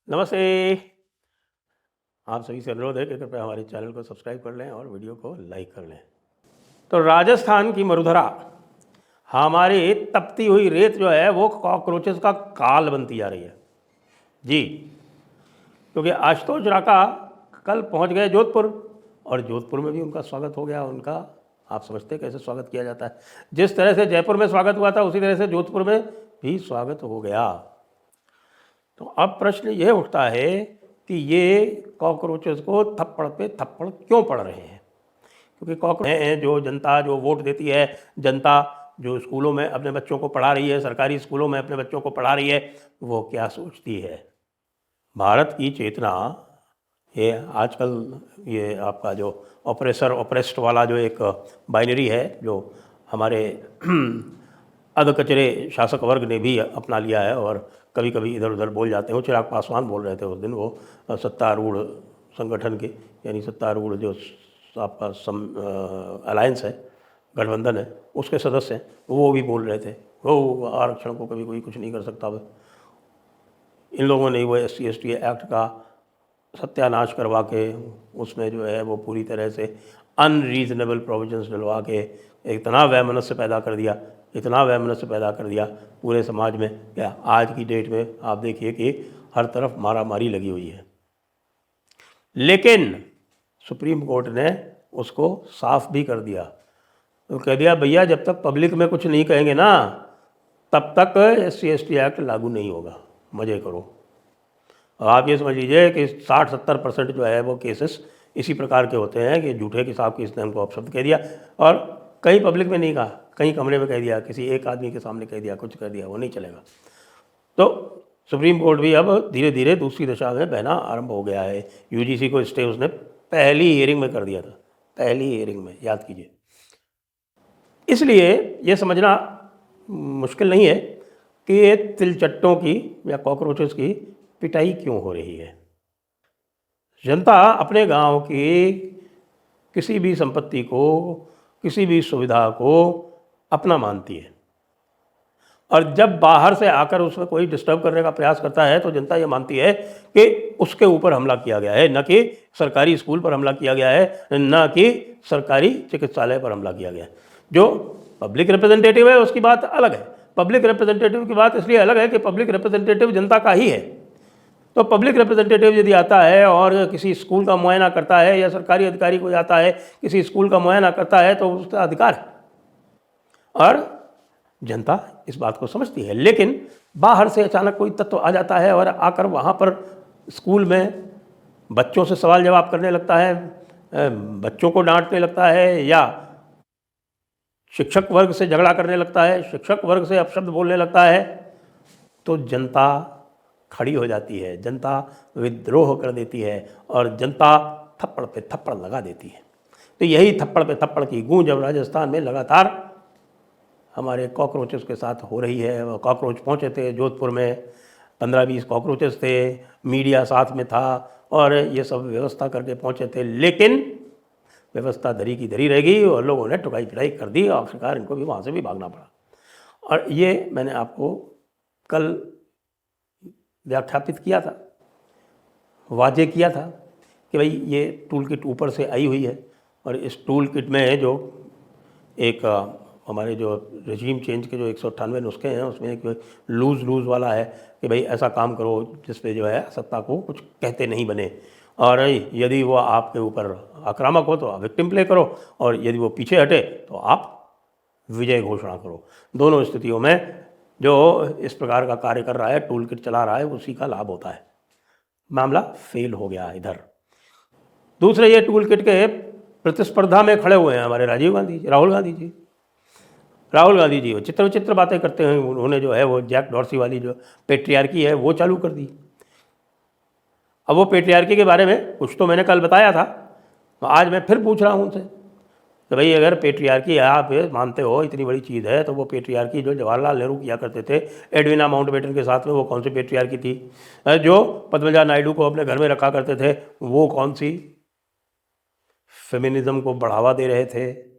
नमस्ते। आप सभी से अनुरोध है कि कृपया हमारे चैनल को सब्सक्राइब कर लें और वीडियो को लाइक कर लें। तो राजस्थान की मरुधरा हमारी तपती हुई रेत जो है वो कॉकरोचेस का काल बनती जा रही है जी। क्योंकि आशुतोष राका कल पहुंच गए जोधपुर और जोधपुर में भी उनका स्वागत हो गया। उनका आप समझते हैं कैसे स्वागत किया जाता है। जिस तरह से जयपुर में स्वागत हुआ था उसी तरह से जोधपुर में भी स्वागत हो गया। तो अब प्रश्न ये उठता है कि ये कॉकरोचेस को थप्पड़ पे थप्पड़ क्यों पड़ रहे हैं। क्योंकि कॉकरोच हैं जो जनता जो वोट देती है, जनता जो स्कूलों में अपने बच्चों को पढ़ा रही है, सरकारी स्कूलों में अपने बच्चों को पढ़ा रही है, वो क्या सोचती है। भारत की चेतना ये आजकल ये आपका जो ऑपरेसर ऑपरेस्ट वाला जो एक बाइनरी है जो हमारे अधकचरे शासक वर्ग ने भी अपना लिया है और कभी कभी इधर उधर बोल जाते हैं। चिराग पासवान बोल रहे थे उस दिन, वो सत्तारूढ़ संगठन के यानी सत्तारूढ़ जो आपका अलायंस है, गठबंधन है, उसके सदस्य हैं, वो भी बोल रहे थे वो आरक्षण को कभी कोई कुछ नहीं कर सकता। इन लोगों ने वो SC/ST एक्ट का सत्यानाश करवा के उसमें जो है वो पूरी तरह से अनरीजनेबल प्रोविजंस डलवा के इतना वैमनस्य पैदा कर दिया, इतना वैमनस्य पैदा कर दिया पूरे समाज में। क्या आज की डेट में आप देखिए कि हर तरफ मारामारी लगी हुई है। लेकिन सुप्रीम कोर्ट ने उसको साफ भी कर दिया, तो कह दिया भैया जब तक पब्लिक में कुछ नहीं कहेंगे ना तब तक SC/ST एक्ट लागू नहीं होगा। मज़े करो। आप ये समझ लीजिए कि 60-70% जो है वो केसेस इसी प्रकार के होते हैं कि झूठे के साहब किसने हमको अपशब्द कह दिया और कहीं पब्लिक में नहीं कहा, कहीं कमरे में कह दिया, किसी एक आदमी के सामने कह दिया, कुछ कह दिया, वो नहीं चलेगा। तो सुप्रीम कोर्ट भी अब धीरे धीरे दूसरी दिशा में बहना आरंभ हो गया है। UGC को स्टे उसने पहली हियरिंग में कर दिया था, पहली हियरिंग में, याद कीजिए। इसलिए ये समझना मुश्किल नहीं है कि ये तिलचट्टों की या कॉकरोचेस की पिटाई क्यों हो रही है। जनता अपने गांव की किसी भी संपत्ति को, किसी भी सुविधा को अपना मानती है और जब बाहर से आकर उसमें कोई डिस्टर्ब करने का प्रयास करता है तो जनता ये मानती है कि उसके ऊपर हमला किया गया है, न कि सरकारी स्कूल पर हमला किया गया है, न कि सरकारी चिकित्सालय पर हमला किया गया है। जो पब्लिक रिप्रेजेंटेटिव है उसकी बात अलग है। पब्लिक रिप्रेजेंटेटिव की बात इसलिए अलग है कि पब्लिक रिप्रेजेंटेटिव जनता का ही है। तो पब्लिक रिप्रेजेंटेटिव यदि आता है और किसी स्कूल का मुआयना करता है या सरकारी अधिकारी कोई आता है किसी स्कूल का मुआयना करता है तो उसका अधिकार है और जनता इस बात को समझती है। लेकिन बाहर से अचानक कोई तत्व आ जाता है और आकर वहाँ पर स्कूल में बच्चों से सवाल जवाब करने लगता है, बच्चों को डांटने लगता है या शिक्षक वर्ग से झगड़ा करने लगता है, शिक्षक वर्ग से अपशब्द बोलने लगता है, तो जनता खड़ी हो जाती है, जनता विद्रोह कर देती है और जनता थप्पड़ पे थप्पड़ लगा देती है। तो यही थप्पड़ पे थप्पड़ की गूंज अब राजस्थान में लगातार हमारे कॉकरोचेस के साथ हो रही है। वो कॉकरोच पहुंचे थे जोधपुर में, 15-20 कॉकरोचेस थे, मीडिया साथ में था और ये सब व्यवस्था करके पहुंचे थे। लेकिन व्यवस्था धरी की धरी रह गई और लोगों ने टुकाई पिटाई कर दी और आखिरकार इनको भी वहाँ से भी भागना पड़ा। और ये मैंने आपको कल व्याख्यापित किया था, वाजे किया था कि भाई ये टूल किट ऊपर से आई हुई है और इस टूल किट में जो एक हमारे जो रजीम चेंज के जो 198 नुस्खे हैं उसमें एक लूज़ वाला है कि भाई ऐसा काम करो जिस पे जो है सत्ता को कुछ कहते नहीं बने और यदि वो आपके ऊपर आक्रामक हो तो आप विक्टिम प्ले करो और यदि वो पीछे हटे तो आप विजय घोषणा करो। दोनों स्थितियों में जो इस प्रकार का कार्य कर रहा है, टूल किट चला रहा है, उसी का लाभ होता है। मामला फेल हो गया इधर। दूसरे ये टूल किट के प्रतिस्पर्धा में खड़े हुए हैं हमारे राहुल गांधी जी वो चित्र विचित्र बातें करते हैं। उन्होंने जो है वो जैक डॉर्सी वाली जो पेट्रियार्की है वो चालू कर दी। अब वो पेट्रियार्की के बारे में कुछ तो मैंने कल बताया था, आज मैं फिर पूछ रहा हूँ उनसे तो भाई अगर पेट्रियार्की आप मानते हो इतनी बड़ी चीज़ है तो वो पेट्रियार्की जो जवाहरलाल नेहरू किया करते थे एडविना माउंटबेटन के साथ में, वो कौन सी पेट्रियार्की थी? जो पद्मजा नायडू को अपने घर में रखा करते थे वो कौन सी फेमिनिज्म को बढ़ावा दे रहे थे?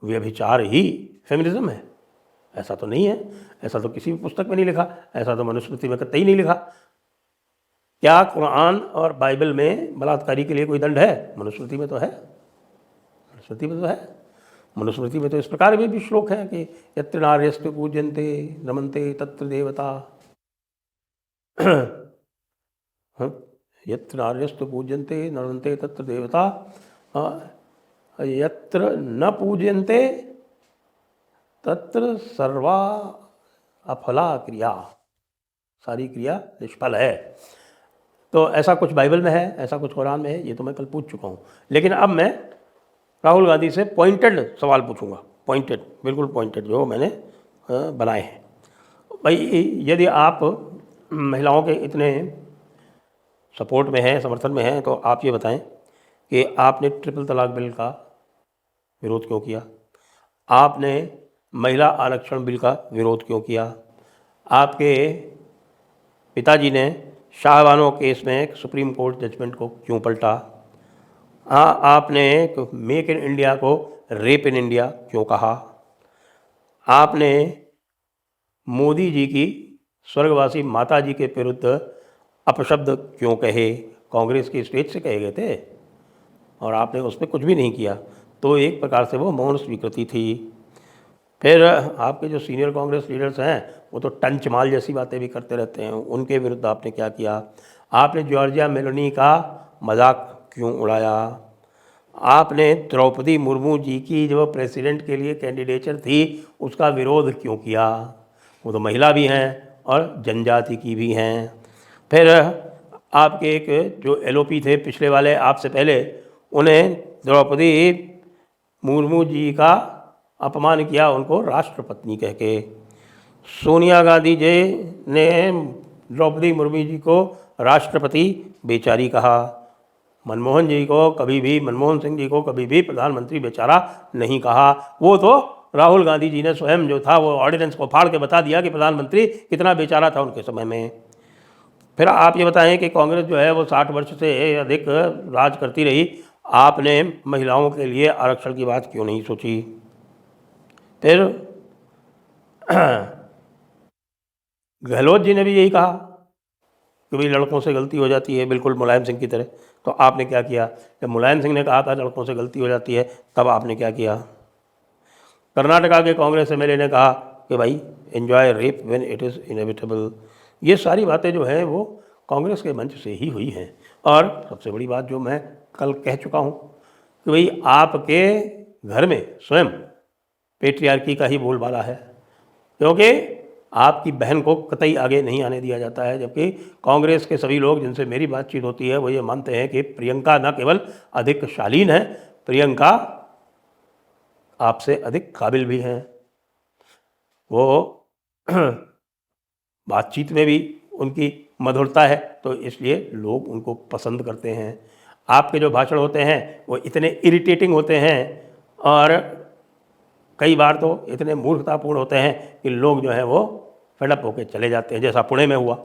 व्यभिचार ही फेमिनिज्म है? ऐसा तो नहीं है, ऐसा तो किसी भी पुस्तक में नहीं लिखा, ऐसा तो मनुस्मृति में कतई नहीं लिखा। क्या कुरान और बाइबल में बलात्कारी के लिए कोई दंड है? मनुस्मृति में तो है, मनुस्मृति में तो है। मनुस्मृति में तो इस प्रकार भी श्लोक हैं कि यत्र नार्यस्तु पूज्यन्ते नमन्ते तत्र देवता। हाँ, यत्र नार्यस्तु पूज्यन्ते नमन्ते तत्र देवता, यत्र न पूज्यन्ते तत्र सर्वा अफला क्रिया, सारी क्रिया निष्फल है। तो ऐसा कुछ बाइबल में है, ऐसा कुछ कुरान में है, ये तो मैं कल पूछ चुका हूँ। लेकिन अब मैं राहुल गांधी से पॉइंटेड सवाल पूछूंगा, पॉइंटेड, बिल्कुल पॉइंटेड, जो मैंने बनाए हैं। भाई, यदि आप महिलाओं के इतने सपोर्ट में हैं, समर्थन में हैं, तो आप ये बताएं कि आपने ट्रिपल तलाक बिल का विरोध क्यों किया? आपने महिला आरक्षण बिल का विरोध क्यों किया? आपके पिताजी ने शाहबानो केस में सुप्रीम कोर्ट जजमेंट को क्यों पलटा? आपने मेक इन इंडिया को रेप इन इंडिया क्यों कहा? आपने मोदी जी की स्वर्गवासी माता जी के विरुद्ध अपशब्द क्यों कहे? कांग्रेस के स्टेज से कहे गए थे और आपने उस पर कुछ भी नहीं किया, तो एक प्रकार से वो मौन स्वीकृति थी। फिर आपके जो सीनियर कांग्रेस लीडर्स हैं वो तो टंच माल जैसी बातें भी करते रहते हैं, उनके विरुद्ध आपने क्या किया? आपने जॉर्जिया मेलोनी का मजाक क्यों उड़ाया? आपने द्रौपदी मुर्मू जी की जो प्रेसिडेंट के लिए कैंडिडेचर थी उसका विरोध क्यों किया? वो तो महिला भी हैं और जनजाति की भी हैं। फिर आपके एक जो एलओपी थे पिछले वाले आपसे पहले, उन्हें द्रौपदी मुर्मू जी का अपमान किया, उनको राष्ट्रपत्नी कह के। सोनिया गांधी जी ने द्रौपदी मुर्मू जी को राष्ट्रपति बेचारी कहा। मनमोहन सिंह जी को कभी भी प्रधानमंत्री बेचारा नहीं कहा। वो तो राहुल गांधी जी ने स्वयं जो था वो ऑर्डिनेंस को फाड़ के बता दिया कि प्रधानमंत्री कितना बेचारा था उनके समय में। फिर आप ये बताएं कि कांग्रेस जो है वो 60 वर्ष से अधिक राज करती रही, आपने महिलाओं के लिए आरक्षण की बात क्यों नहीं सोची? फिर गहलोत जी ने भी यही कहा कि भाई लड़कों से गलती हो जाती है, बिल्कुल मुलायम सिंह की तरह। तो आपने क्या किया? जब मुलायम सिंह ने कहा था लड़कों से गलती हो जाती है, तब आपने क्या किया? कर्नाटका के कांग्रेस एमएलए ने कहा कि भाई enjoy rape when it is inevitable. ये सारी बातें जो हैं वो कांग्रेस के मंच से ही हुई हैं। और सबसे बड़ी बात जो मैं कल कह चुका हूँ कि भाई आपके घर में स्वयं पेट्रियार्की का ही बोलबाला है, क्योंकि आपकी बहन को कतई आगे नहीं आने दिया जाता है, जबकि कांग्रेस के सभी लोग जिनसे मेरी बातचीत होती है वो ये मानते हैं कि प्रियंका न केवल अधिक शालीन है, प्रियंका आपसे अधिक काबिल भी हैं। वो बातचीत में भी उनकी मधुरता है, तो इसलिए लोग उनको पसंद करते हैं। आपके जो भाषण होते हैं वो इतने इरिटेटिंग होते हैं और कई बार तो इतने मूर्खतापूर्ण होते हैं कि लोग जो हैं वो फेडअप होकर चले जाते हैं, जैसा पुणे में हुआ,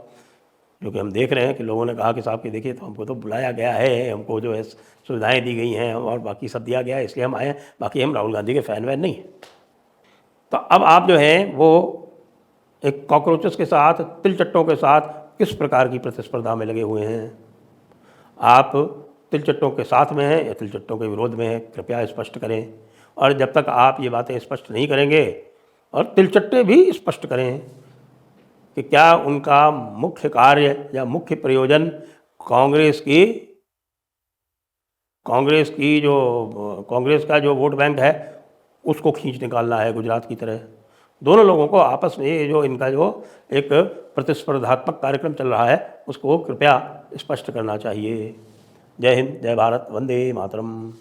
जो कि हम देख रहे हैं कि लोगों ने कहा कि साहब कि देखिए, तो हमको तो बुलाया गया है, हमको जो है सुविधाएं दी गई हैं और बाकी सब दिया गया है, इसलिए हम आए हैं, बाकी हम राहुल गांधी के फ़ैन वैन नहीं हैं। तो अब आप जो हैं वो एक कॉकरोचेस के साथ, तिलचट्टों के साथ किस प्रकार की प्रतिस्पर्धा में लगे हुए हैं? आप तिलचट्टों के साथ में हैं या तिलचट्टों के विरोध में हैं? कृपया स्पष्ट करें। और जब तक आप ये बातें स्पष्ट नहीं करेंगे, और तिलचट्टे भी स्पष्ट करें कि क्या उनका मुख्य कार्य या मुख्य प्रयोजन कांग्रेस का जो वोट बैंक है उसको खींच निकालना है गुजरात की तरह। दोनों लोगों को आपस में ये जो इनका जो एक प्रतिस्पर्धात्मक कार्यक्रम चल रहा है उसको कृपया स्पष्ट करना चाहिए। जय हिंद, जय भारत, वंदे मातरम।